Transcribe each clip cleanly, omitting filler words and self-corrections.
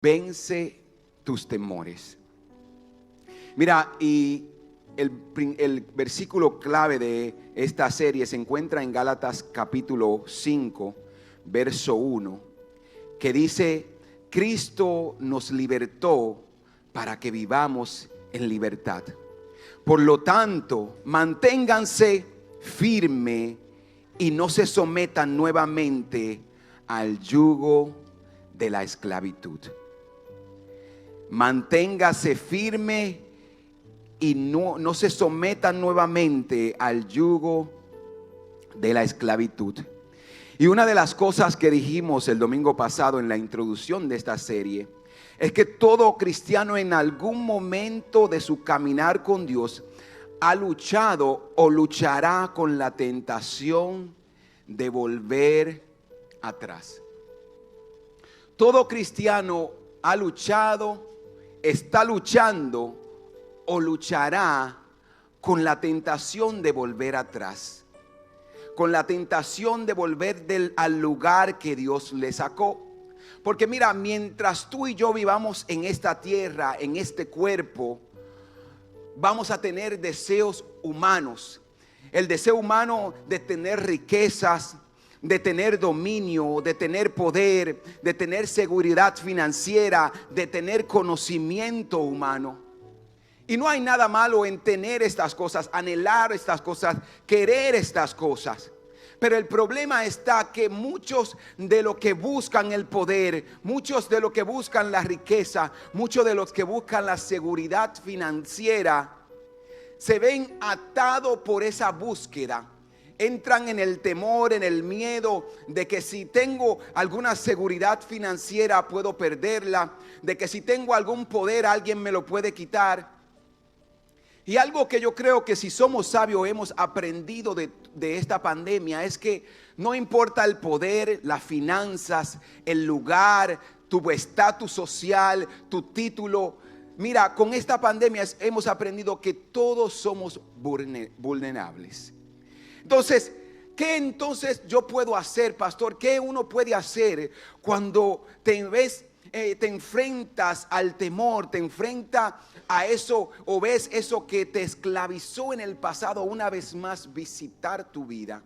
Vence tus temores. Mira, y el versículo clave de esta serie se encuentra en Gálatas capítulo 5, verso 1, que dice: Cristo nos libertó para que vivamos en libertad. Por lo tanto, manténganse firmes y no se sometan nuevamente al yugo de la esclavitud. Manténgase firme y no se sometan nuevamente al yugo de la esclavitud. Y una de las cosas que dijimos el domingo pasado en la introducción de esta serie es que todo cristiano en algún momento de su caminar con Dios ha luchado o luchará con la tentación de volver atrás. Todo cristiano ha luchado, está luchando o luchará con la tentación de volver atrás, con la tentación de volver al lugar que Dios le sacó. Porque mira, mientras tú y yo vivamos en esta tierra, en este cuerpo, vamos a tener deseos humanos. El deseo humano de tener riquezas, de tener dominio, de tener poder, de tener seguridad financiera, de tener conocimiento humano. Y no hay nada malo en tener estas cosas, anhelar estas cosas, querer estas cosas. Pero el problema está que muchos de los que buscan el poder, muchos de los que buscan la riqueza, muchos de los que buscan la seguridad financiera, se ven atados por esa búsqueda. Entran en el temor, en el miedo de que si tengo alguna seguridad financiera puedo perderla, de que si tengo algún poder alguien me lo puede quitar. Y algo que yo creo que si somos sabios hemos aprendido de esta pandemia es que no importa el poder, las finanzas, el lugar, tu estatus social, tu título. Mira, con esta pandemia hemos aprendido que todos somos vulnerables. Entonces, ¿qué entonces yo puedo hacer, pastor? ¿Qué uno puede hacer cuando te enfrentas al temor, te enfrentas a eso o ves eso que te esclavizó en el pasado? Una vez más visitar tu vida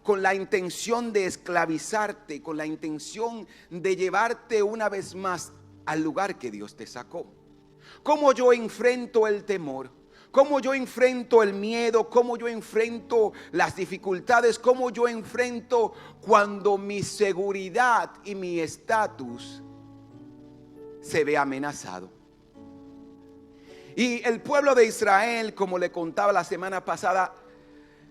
con la intención de esclavizarte, con la intención de llevarte una vez más al lugar que Dios te sacó. ¿Cómo yo enfrento el temor? ¿Cómo yo enfrento el miedo? ¿Cómo yo enfrento las dificultades? ¿Cómo yo enfrento cuando mi seguridad y mi estatus se ve amenazado? Y el pueblo de Israel, como le contaba la semana pasada,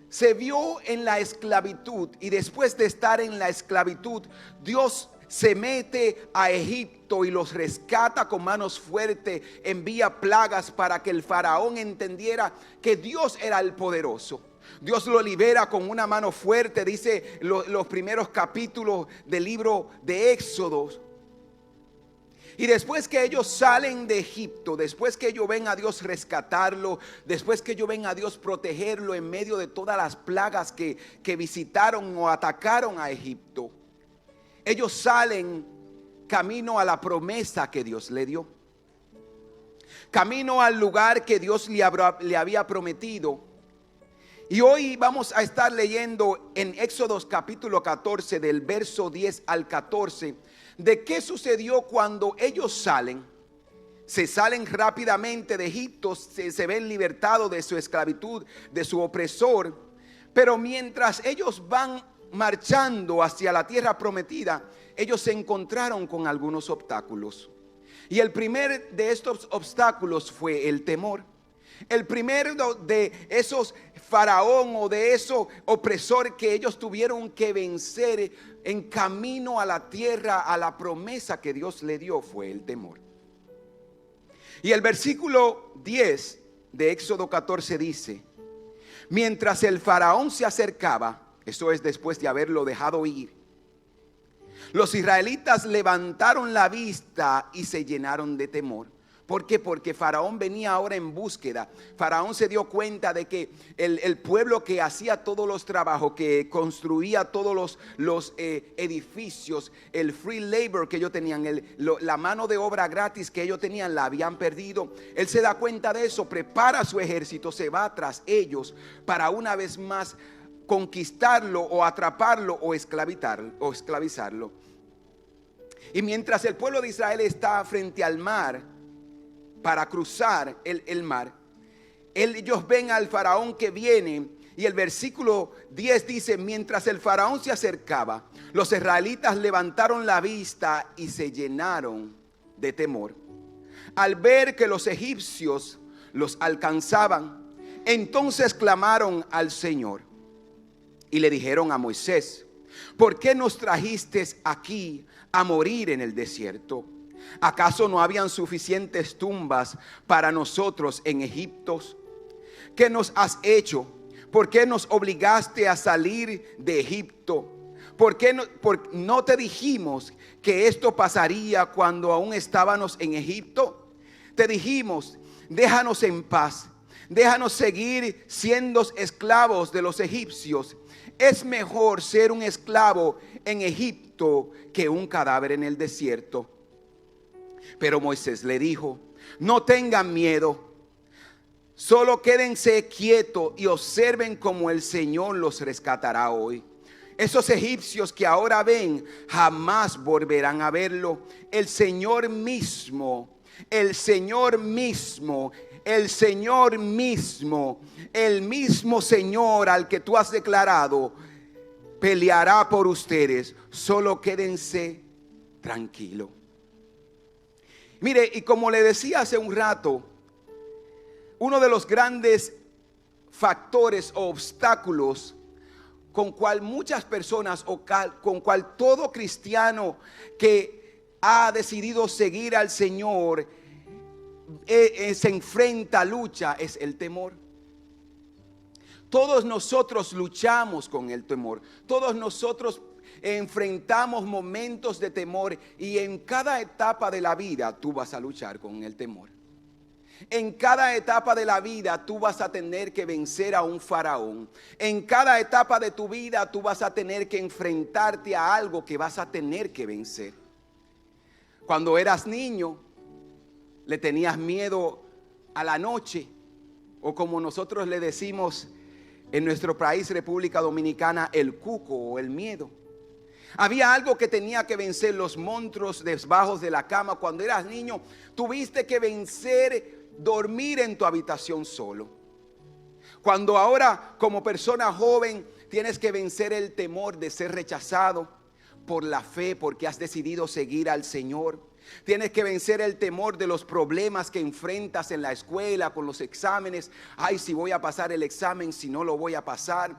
se vio en la esclavitud. Y después de estar en la esclavitud, Dios se mete a Egipto y los rescata con manos fuertes, envía plagas para que el faraón entendiera que Dios era el poderoso. Dios lo libera con una mano fuerte, dice los primeros capítulos del libro de Éxodo. Y después que ellos salen de Egipto, después que ellos ven a Dios rescatarlo, después que ellos ven a Dios protegerlo en medio de todas las plagas que visitaron o atacaron a Egipto, ellos salen camino a la promesa que Dios le dio, camino al lugar que Dios le había prometido. Y hoy vamos a estar leyendo en Éxodo capítulo 14 del verso 10 al 14 de qué sucedió cuando ellos se salen rápidamente de Egipto, se ven libertados de su esclavitud, de su opresor. Pero mientras ellos van marchando hacia la tierra prometida, ellos se encontraron con algunos obstáculos. Y el primer de estos obstáculos fue el temor. El primero de esos faraón o de esos opresor que ellos tuvieron que vencer en camino a la tierra, a la promesa que Dios le dio, fue el temor. Y el versículo 10 de Éxodo 14 dice: mientras el faraón se acercaba, eso es después de haberlo dejado ir, los israelitas levantaron la vista y se llenaron de temor, ¿Por qué? Porque Faraón venía ahora en búsqueda. Faraón se dio cuenta de que el pueblo que hacía todos los trabajos, que construía todos los edificios, el free labor que ellos tenían, la mano de obra gratis que ellos tenían, la habían perdido. Él se da cuenta de eso, prepara su ejército, se va tras ellos para una vez más conquistarlo o atraparlo o esclavizarlo. Y mientras el pueblo de Israel está frente al mar, para cruzar el mar, ellos ven al faraón que viene. Y el versículo 10 dice: mientras el faraón se acercaba, los israelitas levantaron la vista y se llenaron de temor al ver que los egipcios los alcanzaban. Entonces clamaron al Señor y le dijeron a Moisés: ¿por qué nos trajiste aquí a morir en el desierto? ¿Acaso no habían suficientes tumbas para nosotros en Egipto? ¿Qué nos has hecho? ¿Por qué nos obligaste a salir de Egipto? ¿Por qué no te dijimos que esto pasaría cuando aún estábamos en Egipto? Te dijimos: déjanos en paz, déjanos seguir siendo esclavos de los egipcios. Es mejor ser un esclavo en Egipto que un cadáver en el desierto. Pero Moisés le dijo: no tengan miedo, solo quédense quietos y observen cómo el Señor los rescatará hoy. Esos egipcios que ahora ven jamás volverán a verlo. El Señor mismo, el mismo Señor al que tú has declarado, peleará por ustedes. Solo quédense tranquilos. Mire, y como le decía hace un rato, uno de los grandes factores o obstáculos con cual muchas personas o con cual todo cristiano que ha decidido seguir al Señor se enfrenta, lucha, es el temor. Todos nosotros luchamos con el temor. Todos nosotros enfrentamos momentos de temor, y en cada etapa de la vida tú vas a luchar con el temor. En cada etapa de la vida tú vas a tener que vencer a un faraón. En cada etapa de tu vida tú vas a tener que enfrentarte a algo que vas a tener que vencer. Cuando eras niño, le tenías miedo a la noche, o como nosotros le decimos en nuestro país, República Dominicana, el cuco o el miedo. Había algo que tenía que vencer, los monstruos debajo de la cama. Cuando eras niño, tuviste que vencer dormir en tu habitación solo. Cuando ahora, como persona joven, tienes que vencer el temor de ser rechazado por la fe, porque has decidido seguir al Señor. Tienes que vencer el temor de los problemas que enfrentas en la escuela con los exámenes. Ay, si voy a pasar el examen, si no lo voy a pasar.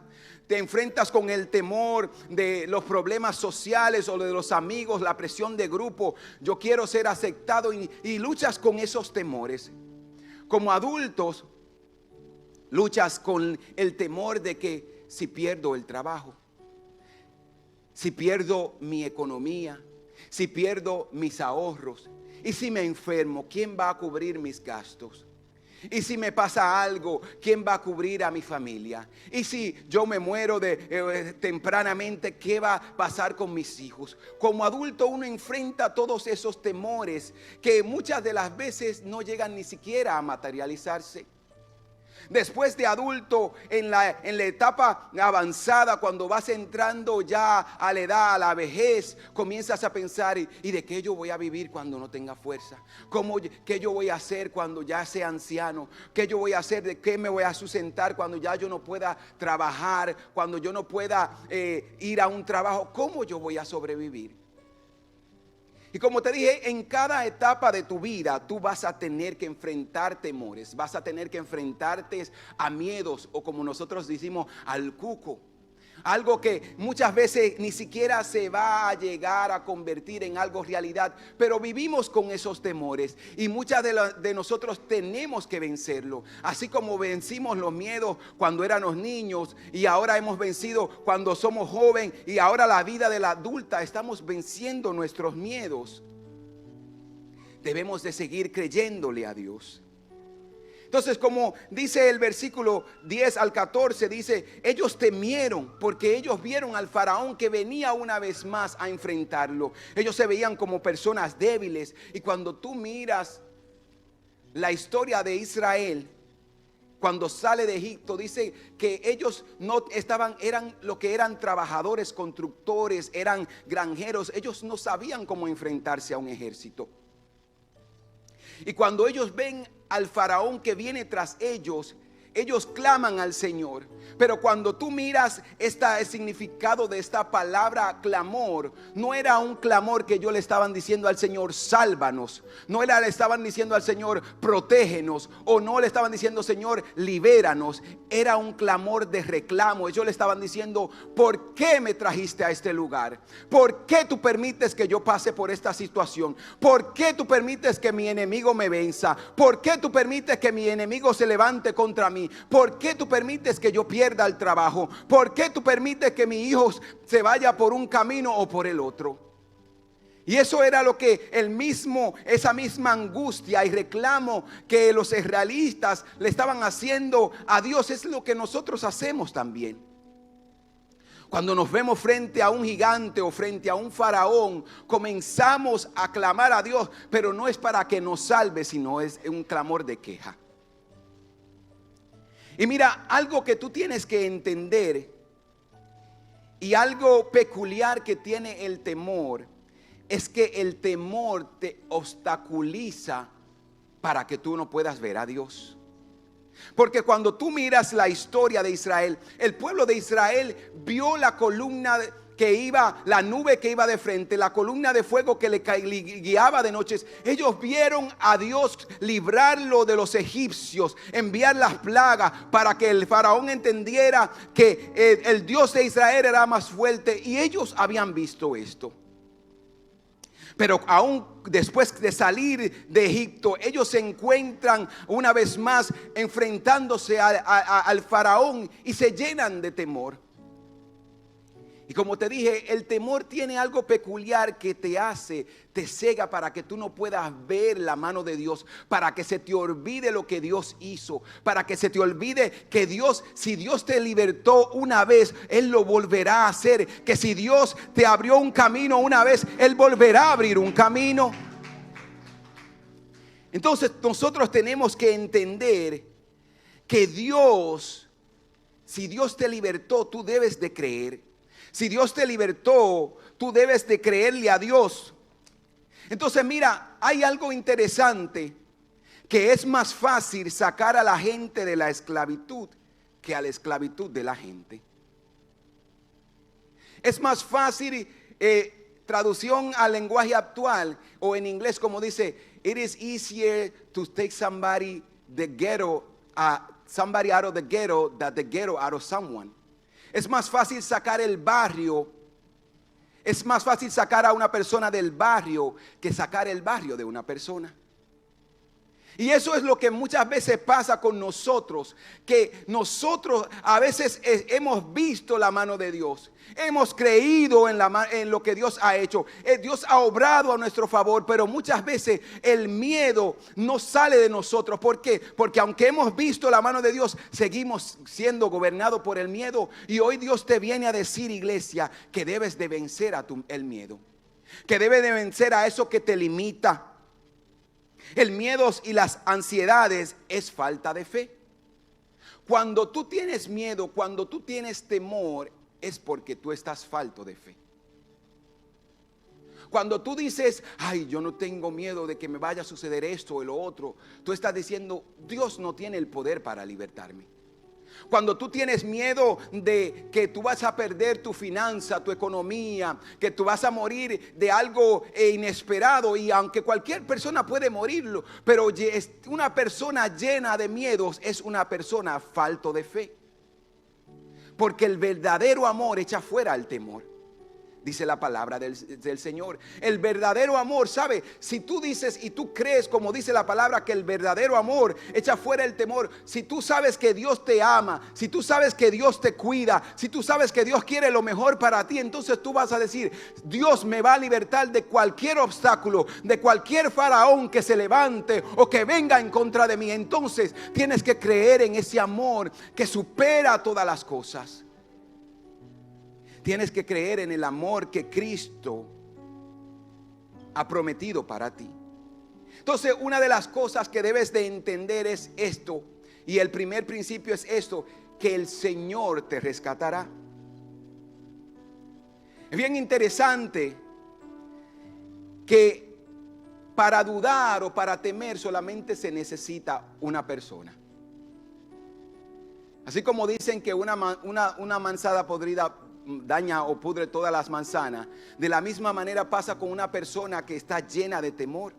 Te enfrentas con el temor de los problemas sociales o de los amigos, la presión de grupo. Yo quiero ser aceptado, y luchas con esos temores. Como adultos, luchas con el temor de que si pierdo el trabajo, si pierdo mi economía, si pierdo mis ahorros, y si me enfermo, ¿quién va a cubrir mis gastos? Y si me pasa algo, ¿quién va a cubrir a mi familia? Y si yo me muero tempranamente, ¿qué va a pasar con mis hijos? Como adulto uno enfrenta todos esos temores que muchas de las veces no llegan ni siquiera a materializarse. Después de adulto, en la etapa avanzada, cuando vas entrando ya a la edad, a la vejez, comienzas a pensar: ¿y de qué yo voy a vivir cuando no tenga fuerza? ¿Qué yo voy a hacer cuando ya sea anciano? ¿Qué yo voy a hacer? ¿De qué me voy a sustentar cuando ya yo no pueda trabajar? Cuando yo no pueda ir a un trabajo, ¿cómo yo voy a sobrevivir? Y como te dije, en cada etapa de tu vida tú vas a tener que enfrentar temores, vas a tener que enfrentarte a miedos, o como nosotros decimos, al cuco. Algo que muchas veces ni siquiera se va a llegar a convertir en algo realidad, pero vivimos con esos temores, y muchas de nosotros tenemos que vencerlo. Así como vencimos los miedos cuando éramos niños, y ahora hemos vencido cuando somos jóvenes, y ahora la vida de la adulta estamos venciendo nuestros miedos. debemos de seguir creyéndole a Dios. Entonces, como dice el versículo 10 al 14, dice, ellos temieron porque ellos vieron al faraón que venía una vez más a enfrentarlo. Ellos se veían como personas débiles. Y cuando tú miras la historia de Israel, cuando sale de Egipto, dice que ellos no estaban, eran lo que eran trabajadores, constructores, eran granjeros. Ellos no sabían cómo enfrentarse a un ejército. Y cuando ellos ven al faraón que viene tras ellos, ellos claman al Señor. Pero cuando tú miras el significado de esta palabra clamor, no era un clamor que ellos le estaban diciendo al Señor, sálvanos. No le estaban diciendo al Señor, protégenos. O no le estaban diciendo, Señor, libéranos. Era un clamor de reclamo. Ellos le estaban diciendo, ¿por qué me trajiste a este lugar? ¿Por qué tú permites que yo pase por esta situación? ¿Por qué tú permites que mi enemigo me venza? ¿Por qué tú permites que mi enemigo se levante contra mí? ¿Por qué tú permites que yo pierda el trabajo? ¿Por qué tú permites que mi hijo se vaya por un camino o por el otro? Y eso era lo que esa misma angustia y reclamo que los israelitas le estaban haciendo a Dios, es lo que nosotros hacemos también. Cuando nos vemos frente a un gigante o frente a un faraón, comenzamos a clamar a Dios, pero no es para que nos salve, sino es un clamor de queja. Y mira, algo que tú tienes que entender y algo peculiar que tiene el temor es que el temor te obstaculiza para que tú no puedas ver a Dios. Porque cuando tú miras la historia de Israel, el pueblo de Israel vio la columna que iba, la nube que iba de frente, la columna de fuego que le guiaba de noches. Ellos vieron a Dios librarlo de los egipcios, enviar las plagas para que el faraón entendiera que el Dios de Israel era más fuerte, y ellos habían visto esto. Pero aún después de salir de Egipto, ellos se encuentran una vez más enfrentándose al faraón y se llenan de temor. Y como te dije, el temor tiene algo peculiar que te cega para que tú no puedas ver la mano de Dios, para que se te olvide lo que Dios hizo, para que se te olvide que Dios, si Dios te libertó una vez, Él lo volverá a hacer, que si Dios te abrió un camino una vez, Él volverá a abrir un camino. Entonces nosotros tenemos que entender que Dios, si Dios te libertó, tú debes de creer. Si Dios te libertó, tú debes de creerle a Dios. Entonces mira, hay algo interesante, que es más fácil sacar a la gente de la esclavitud que a la esclavitud de la gente. Es más fácil, traducción al lenguaje actual, o en inglés como dice, it is easier to take somebody out of the ghetto than the ghetto out of someone. Es más fácil sacar el barrio, es más fácil sacar a una persona del barrio que sacar el barrio de una persona. Y eso es lo que muchas veces pasa con nosotros, que nosotros a veces hemos visto la mano de Dios, hemos creído en lo que Dios ha hecho, Dios ha obrado a nuestro favor, pero muchas veces el miedo no sale de nosotros. ¿Por qué? Porque aunque hemos visto la mano de Dios, seguimos siendo gobernados por el miedo. Y hoy Dios te viene a decir, iglesia, que debes de vencer el miedo, que debes de vencer a eso que te limita. El miedo y las ansiedades es falta de fe. Cuando tú tienes miedo, cuando tú tienes temor, es porque tú estás falto de fe. Cuando tú dices, ay, yo no tengo miedo de que me vaya a suceder esto o lo otro, tú estás diciendo, Dios no tiene el poder para libertarme. Cuando tú tienes miedo de que tú vas a perder tu finanza, tu economía, que tú vas a morir de algo inesperado, y aunque cualquier persona puede morirlo, pero una persona llena de miedos es una persona falto de fe. Porque el verdadero amor echa fuera el temor. dice la palabra del Señor. El verdadero amor, ¿sabe? Si tú dices y tú crees, como dice la palabra, que el verdadero amor echa fuera el temor. Si tú sabes que Dios te ama, si tú sabes que Dios te cuida, si tú sabes que Dios quiere lo mejor para ti, entonces tú vas a decir: Dios me va a libertar de cualquier obstáculo, de cualquier faraón que se levante o que venga en contra de mí. Entonces tienes que creer en ese amor que supera todas las cosas. Tienes que creer en el amor que Cristo ha prometido para ti. Entonces, una de las cosas que debes de entender es esto. Y el primer principio es esto: que el Señor te rescatará. Es bien interesante que para dudar o para temer solamente se necesita una persona. Así como dicen que una manzana podrida daña o pudre todas las manzanas, de la misma manera pasa con una persona que está llena de temor.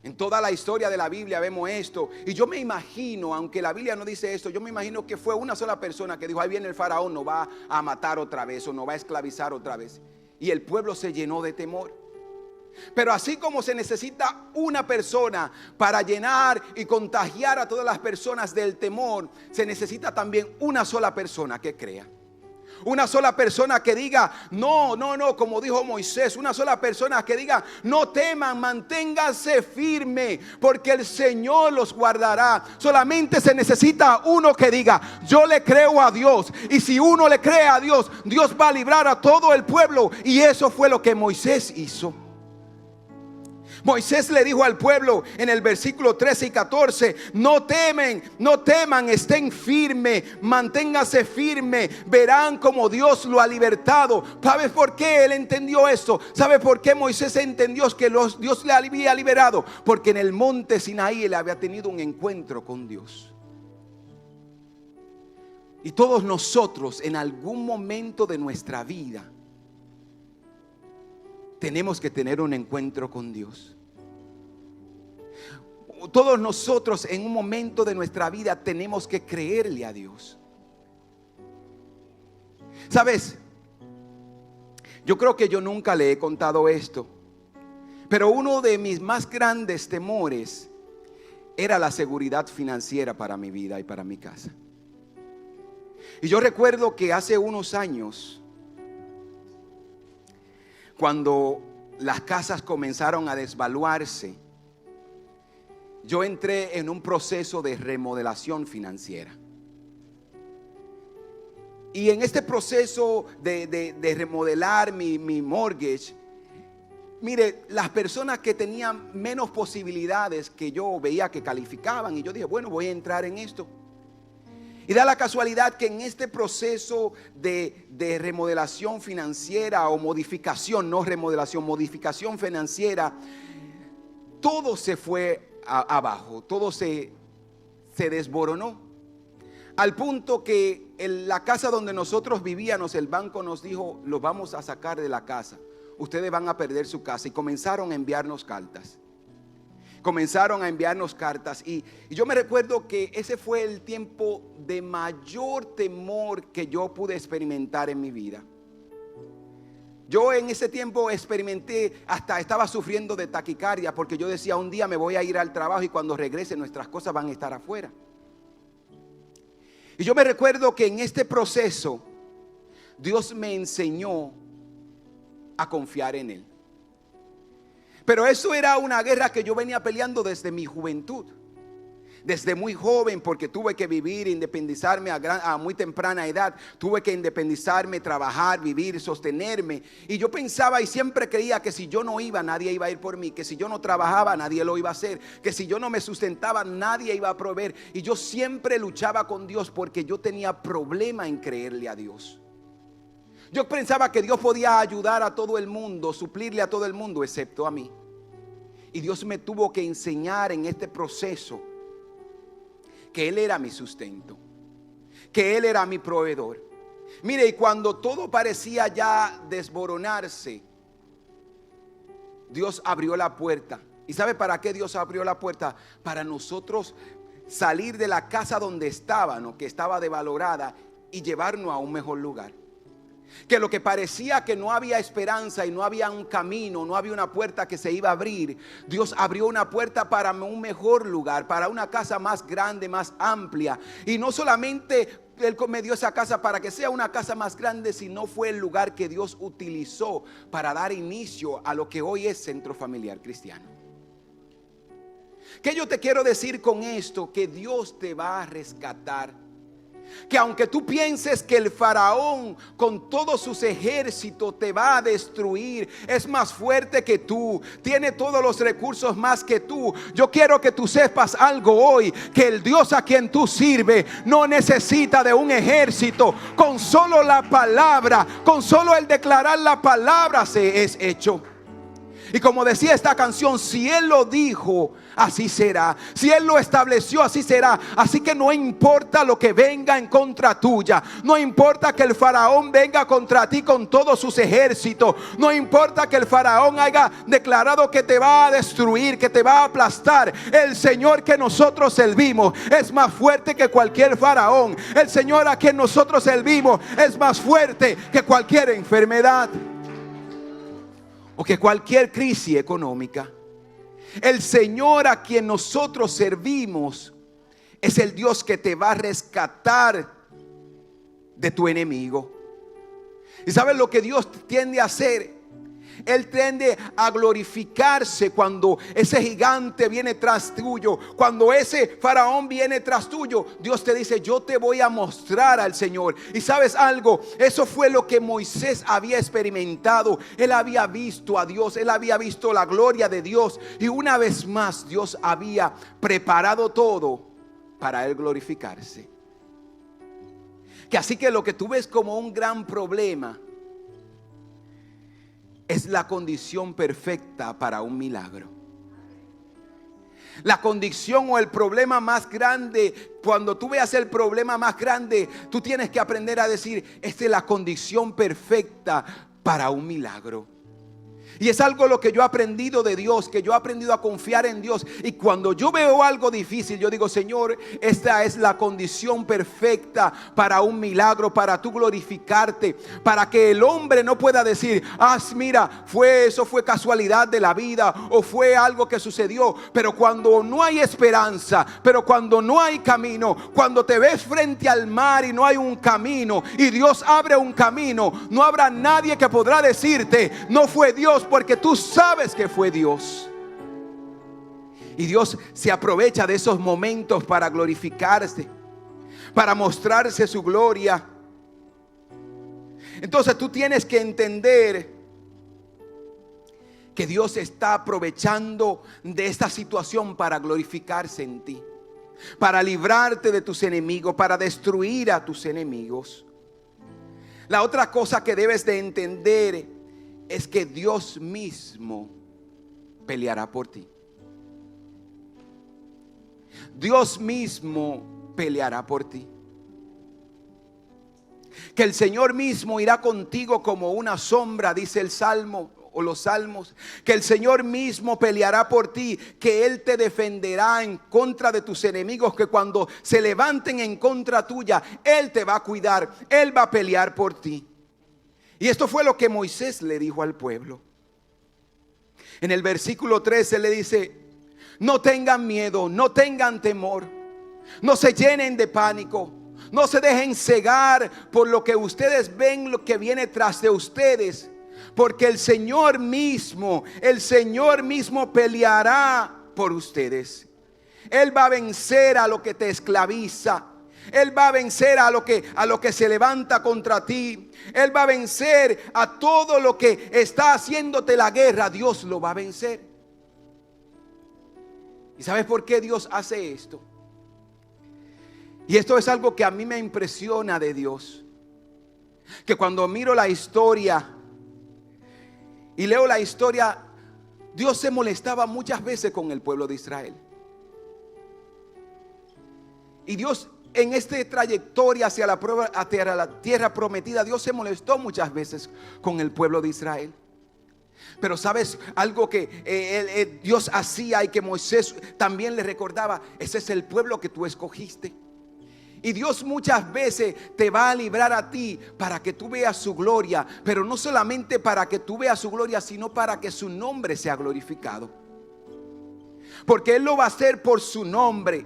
En toda la historia de la Biblia vemos esto. Y yo me imagino, aunque la Biblia no dice esto, yo me imagino que fue una sola persona que dijo: ahí viene el faraón, nos va a matar otra vez o nos va a esclavizar otra vez. Y el pueblo se llenó de temor. Pero así como se necesita una persona para llenar y contagiar a todas las personas del temor, se necesita también una sola persona que crea. Una sola persona que diga: no, como dijo Moisés. Una sola persona que diga: no teman, manténganse firme, porque el Señor los guardará. Solamente se necesita uno que diga: yo le creo a Dios. Y si uno le cree a Dios, Dios va a librar a todo el pueblo. Y eso fue lo que Moisés hizo. Moisés le dijo al pueblo en el versículo 13 y 14: no teman, estén firmes, manténganse firmes, verán como Dios lo ha libertado. ¿Sabes por qué él entendió esto? ¿Sabe por qué Moisés entendió que Dios le había liberado? Porque en el monte Sinaí él había tenido un encuentro con Dios. Y todos nosotros en algún momento de nuestra vida tenemos que tener un encuentro con Dios. Todos nosotros en un momento de nuestra vida tenemos que creerle a Dios. ¿Sabes? Yo creo que yo nunca le he contado esto, pero uno de mis más grandes temores era la seguridad financiera para mi vida y para mi casa. Y yo recuerdo que hace unos años, cuando las casas comenzaron a desvaluarse, yo entré en un proceso de remodelación financiera. Y en este proceso de remodelar mi mortgage, mire, las personas que tenían menos posibilidades que yo veía que calificaban, y yo dije: bueno, voy a entrar en esto. Y da la casualidad que en este proceso de remodelación financiera o modificación, no remodelación, modificación financiera, todo se fue abajo, todo se desboronó. Al punto que en la casa donde nosotros vivíamos, el banco nos dijo: los vamos a sacar de la casa, ustedes van a perder su casa. Y comenzaron a enviarnos cartas. Y yo me recuerdo que ese fue el tiempo de mayor temor que yo pude experimentar en mi vida. Yo en ese tiempo experimenté, hasta estaba sufriendo de taquicardia, porque yo decía: un día me voy a ir al trabajo y cuando regrese nuestras cosas van a estar afuera. Y yo me recuerdo que en este proceso Dios me enseñó a confiar en Él. Pero eso era una guerra que yo venía peleando desde mi juventud. Desde muy joven, porque tuve que vivir, independizarme a muy temprana edad. Tuve que independizarme, trabajar, vivir, sostenerme. Y yo pensaba y siempre creía que si yo no iba, nadie iba a ir por mí. Que si yo no trabajaba, nadie lo iba a hacer. Que si yo no me sustentaba, nadie iba a proveer. Y yo siempre luchaba con Dios porque yo tenía problema en creerle a Dios. Yo pensaba que Dios podía ayudar a todo el mundo, suplirle a todo el mundo, excepto a mí. Y Dios me tuvo que enseñar en este proceso que Él era mi sustento, que Él era mi proveedor. Mire, y cuando todo parecía ya desboronarse, Dios abrió la puerta. ¿Y sabe para qué Dios abrió la puerta? Para nosotros salir de la casa donde estábamos, que estaba devalorada, y llevarnos a un mejor lugar. que lo que parecía que no había esperanza y no había un camino, no había una puerta que se iba a abrir, Dios abrió una puerta para un mejor lugar, para una casa más grande, más amplia. Y no solamente Él me dio esa casa para que sea una casa más grande, sino fue el lugar que Dios utilizó para dar inicio a lo que hoy es Centro Familiar Cristiano. ¿Qué yo te quiero decir con esto? Que Dios te va a rescatar. Que aunque tú pienses que el faraón con todos sus ejércitos te va a destruir, es más fuerte que tú, tiene todos los recursos más que tú. Yo quiero que tú sepas algo hoy, que el Dios a quien tú sirves no necesita de un ejército. Con solo la palabra, con solo el declarar la palabra se es hecho. Y como decía esta canción, si Él lo dijo, así será. Si Él lo estableció, así será. Así que no importa lo que venga en contra tuya. No importa que el faraón venga contra ti con todos sus ejércitos. No importa que el faraón haya declarado que te va a destruir, que te va a aplastar. El Señor que nosotros servimos es más fuerte que cualquier faraón. El Señor a quien nosotros servimos es más fuerte que cualquier enfermedad o que cualquier crisis económica. El Señor a quien nosotros servimos es el Dios que te va a rescatar de tu enemigo. ¿Y sabes lo que Dios tiende a hacer? Él tiende a glorificarse cuando ese gigante viene tras tuyo, cuando ese faraón viene tras tuyo. Dios te dice: yo te voy a mostrar al Señor. Y sabes algo, eso fue lo que Moisés había experimentado. Él había visto a Dios, él había visto la gloria de Dios, y una vez más Dios había preparado todo para él glorificarse. Que así que lo que tú ves como un gran problema es la condición perfecta para un milagro. La condición o el problema más grande, cuando tú veas el problema más grande, tú tienes que aprender a decir: esta es la condición perfecta para un milagro. Y es algo lo que yo he aprendido de Dios, que yo he aprendido a confiar en Dios. Y cuando yo veo algo difícil, yo digo: Señor, esta es la condición perfecta para un milagro, para tú glorificarte, para que el hombre no pueda decir: mira, eso fue casualidad de la vida, o fue algo que sucedió. Pero cuando no hay esperanza, pero cuando no hay camino, cuando te ves frente al mar y no hay un camino, y Dios abre un camino, no habrá nadie que podrá decirte: no fue Dios, porque tú sabes que fue Dios. Y Dios se aprovecha de esos momentos para glorificarse, para mostrarse su gloria. Entonces tú tienes que entender que Dios está aprovechando de esta situación para glorificarse en ti, para librarte de tus enemigos, para destruir a tus enemigos. La otra cosa que debes de entender es que Dios mismo peleará por ti. Dios mismo peleará por ti. Que el Señor mismo irá contigo como una sombra, dice el Salmo o los Salmos. Que el Señor mismo peleará por ti, que Él te defenderá en contra de tus enemigos, que cuando se levanten en contra tuya, Él te va a cuidar, Él va a pelear por ti. Y esto fue lo que Moisés le dijo al pueblo. En el versículo 13 le dice: no tengan miedo, no tengan temor, no se llenen de pánico, no se dejen cegar por lo que ustedes ven, lo que viene tras de ustedes, porque el Señor mismo peleará por ustedes. Él va a vencer a lo que te esclaviza. Él va a vencer a lo que se levanta contra ti. Él va a vencer a todo lo que está haciéndote la guerra. Dios lo va a vencer. ¿Y sabes por qué Dios hace esto? Y esto es algo que a mí me impresiona de Dios. Que cuando miro la historia y leo la historia, Dios se molestaba muchas veces con el pueblo de Israel. Y Dios, en esta trayectoria hacia la tierra prometida, Dios se molestó muchas veces con el pueblo de Israel. Pero sabes algo que Dios hacía y que Moisés también le recordaba: ese es el pueblo que tú escogiste. Y Dios muchas veces te va a librar a ti para que tú veas su gloria, pero no solamente para que tú veas su gloria, sino para que su nombre sea glorificado. Porque Él lo va a hacer por su nombre,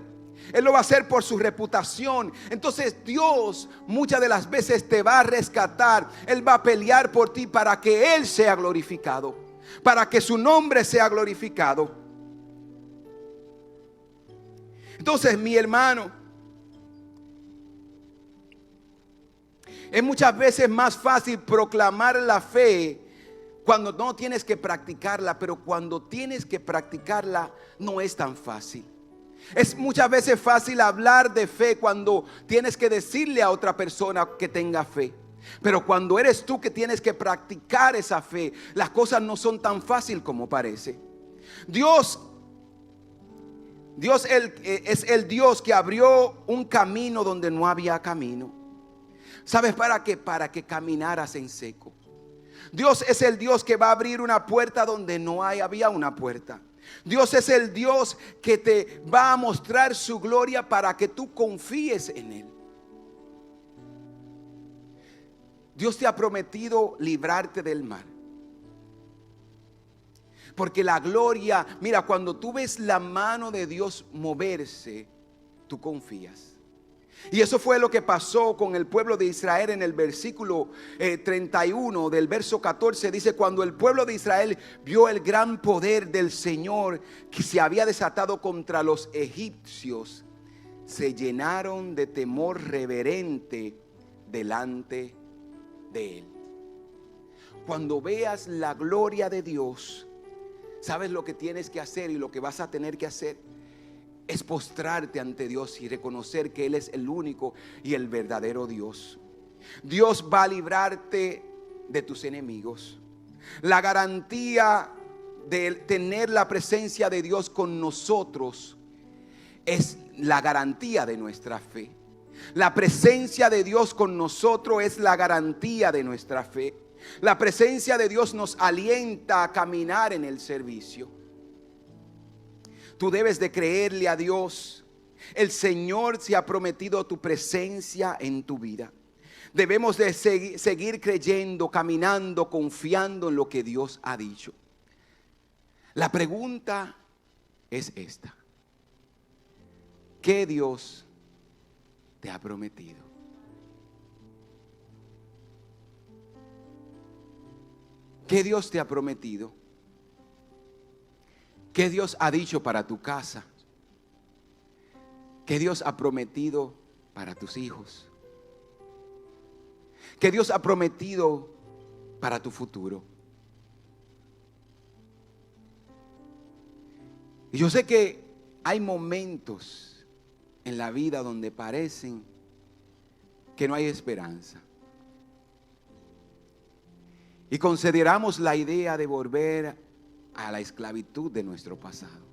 Él lo va a hacer por su reputación. Entonces Dios muchas de las veces te va a rescatar, Él va a pelear por ti para que Él sea glorificado, para que su nombre sea glorificado. Entonces, mi hermano, es muchas veces más fácil proclamar la fe cuando no tienes que practicarla, pero cuando tienes que practicarla no es tan fácil. Es muchas veces fácil hablar de fe cuando tienes que decirle a otra persona que tenga fe. Pero cuando eres tú que tienes que practicar esa fe, las cosas no son tan fácil como parece. Dios es el Dios que abrió un camino donde no había camino. ¿Sabes para qué? Para que caminaras en seco. Dios es el Dios que va a abrir una puerta donde no había una puerta. Dios es el Dios que te va a mostrar su gloria para que tú confíes en Él. Dios te ha prometido librarte del mal. Porque la gloria, mira, cuando tú ves la mano de Dios moverse, tú confías. Y eso fue lo que pasó con el pueblo de Israel en el versículo 31 del verso 14. Dice: cuando el pueblo de Israel vio el gran poder del Señor que se había desatado contra los egipcios, se llenaron de temor reverente delante de Él. Cuando veas la gloria de Dios, ¿sabes lo que tienes que hacer y lo que vas a tener que hacer? Es postrarte ante Dios y reconocer que Él es el único y el verdadero Dios. Dios va a librarte de tus enemigos. La garantía de tener la presencia de Dios con nosotros es la garantía de nuestra fe. La presencia de Dios con nosotros es la garantía de nuestra fe. La presencia de Dios nos alienta a caminar en el servicio. Tú debes de creerle a Dios. El Señor se ha prometido tu presencia en tu vida. Debemos de seguir creyendo, caminando, confiando en lo que Dios ha dicho. La pregunta es esta: ¿qué Dios te ha prometido? ¿Qué Dios te ha prometido? ¿Qué Dios ha dicho para tu casa? ¿Qué Dios ha prometido para tus hijos? ¿Qué Dios ha prometido para tu futuro? Y yo sé que hay momentos en la vida donde parecen que no hay esperanza. Y consideramos la idea de volver a la esclavitud de nuestro pasado.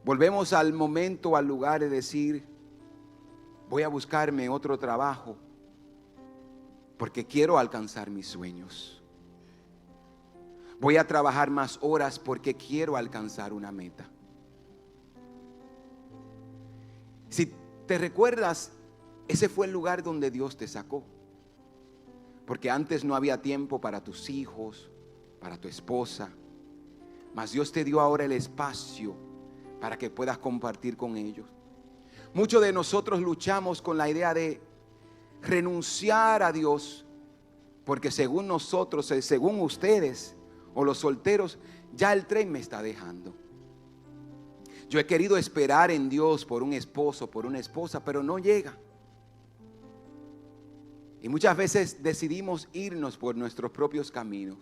Volvemos al momento, al lugar de decir: voy a buscarme otro trabajo porque quiero alcanzar mis sueños. Voy a trabajar más horas porque quiero alcanzar una meta. Si te recuerdas, ese fue el lugar donde Dios te sacó. Porque antes no había tiempo para tus hijos, para tu esposa. Mas Dios te dio ahora el espacio para que puedas compartir con ellos. Muchos de nosotros luchamos con la idea de renunciar a Dios, porque según nosotros, según ustedes o los solteros, ya el tren me está dejando. Yo he querido esperar en Dios por un esposo, por una esposa, pero no llega. Y muchas veces decidimos irnos por nuestros propios caminos.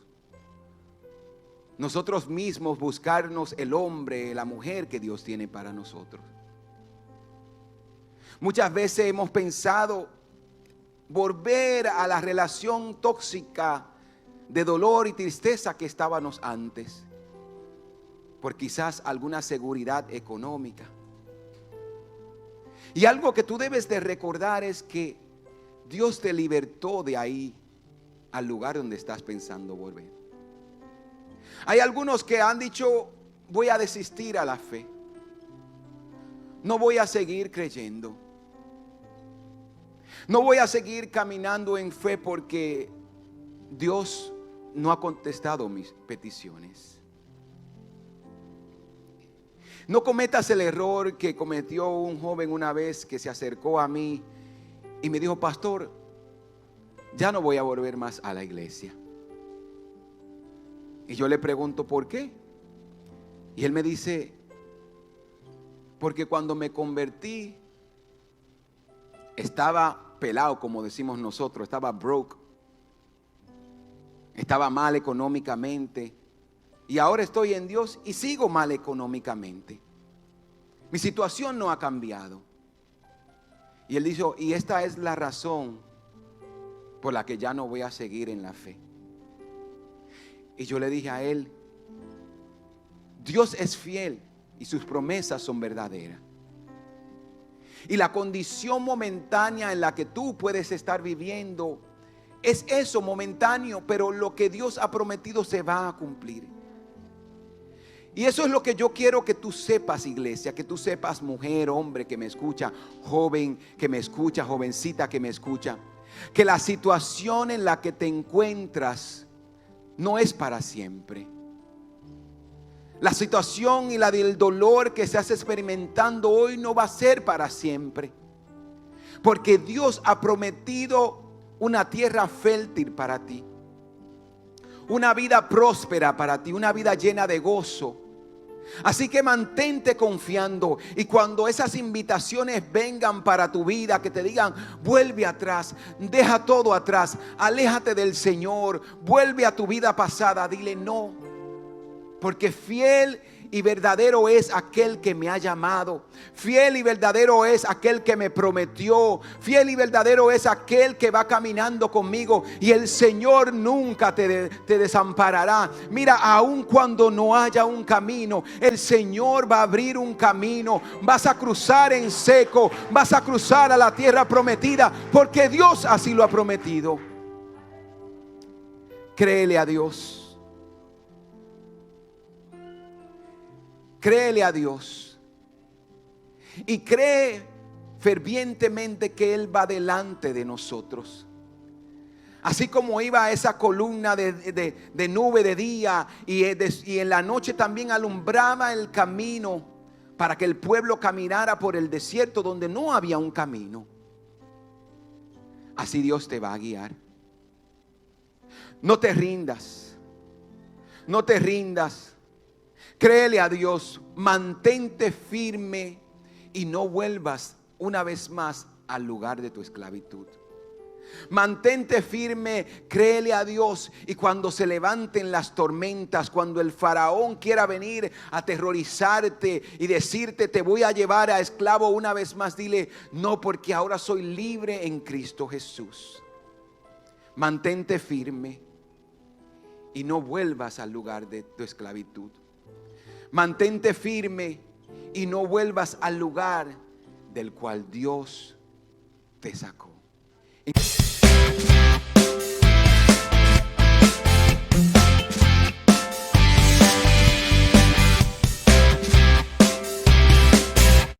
Nosotros mismos buscarnos el hombre, la mujer que Dios tiene para nosotros. Muchas veces hemos pensado volver a la relación tóxica de dolor y tristeza que estábamos antes, por quizás alguna seguridad económica. Y algo que tú debes de recordar es que Dios te libertó de ahí al lugar donde estás pensando volver. Hay algunos que han dicho: voy a desistir a la fe. no voy a seguir creyendo. No voy a seguir caminando en fe porque Dios no ha contestado mis peticiones. No cometas el error que cometió un joven una vez que se acercó a mí y me dijo: pastor, ya no voy a volver más a la iglesia. Y yo le pregunto: ¿por qué? Y él me dice: porque cuando me convertí estaba pelado, como decimos nosotros, estaba broke, estaba mal económicamente, y ahora estoy en Dios y sigo mal económicamente. Mi situación no ha cambiado. Y él dijo: y esta es la razón por la que ya no voy a seguir en la fe. Y yo le dije a él: Dios es fiel y sus promesas son verdaderas. Y la condición momentánea en la que tú puedes estar viviendo es eso, momentáneo, pero lo que Dios ha prometido se va a cumplir. Y eso es lo que yo quiero que tú sepas, iglesia, que tú sepas, mujer, hombre que me escucha, joven que me escucha, jovencita que me escucha, que la situación en la que te encuentras no es para siempre. La situación y la del dolor que estás experimentando hoy no va a ser para siempre, porque Dios ha prometido una tierra fértil para ti, una vida próspera para ti, una vida llena de gozo. Así que mantente confiando, y cuando esas invitaciones vengan para tu vida, que te digan: vuelve atrás, deja todo atrás, aléjate del Señor, vuelve a tu vida pasada, dile no, porque fiel y verdadero es aquel que me ha llamado. Fiel y verdadero es aquel que me prometió. Fiel y verdadero es aquel que va caminando conmigo. Y el Señor nunca te desamparará. Mira, aun cuando no haya un camino, el Señor va a abrir un camino. Vas a cruzar en seco. Vas a cruzar a la tierra prometida, porque Dios así lo ha prometido. Créele a Dios. Créele a Dios y cree fervientemente que Él va delante de nosotros. Así como iba esa columna de nube de día y en la noche también alumbraba el camino para que el pueblo caminara por el desierto donde no había un camino. Así Dios te va a guiar. No te rindas. No te rindas. Créele a Dios, mantente firme y no vuelvas una vez más al lugar de tu esclavitud. Mantente firme, créele a Dios, y cuando se levanten las tormentas, cuando el faraón quiera venir a aterrorizarte y decirte: te voy a llevar a esclavo una vez más, dile: no, porque ahora soy libre en Cristo Jesús. Mantente firme y no vuelvas al lugar de tu esclavitud. Mantente firme y no vuelvas al lugar del cual Dios te sacó.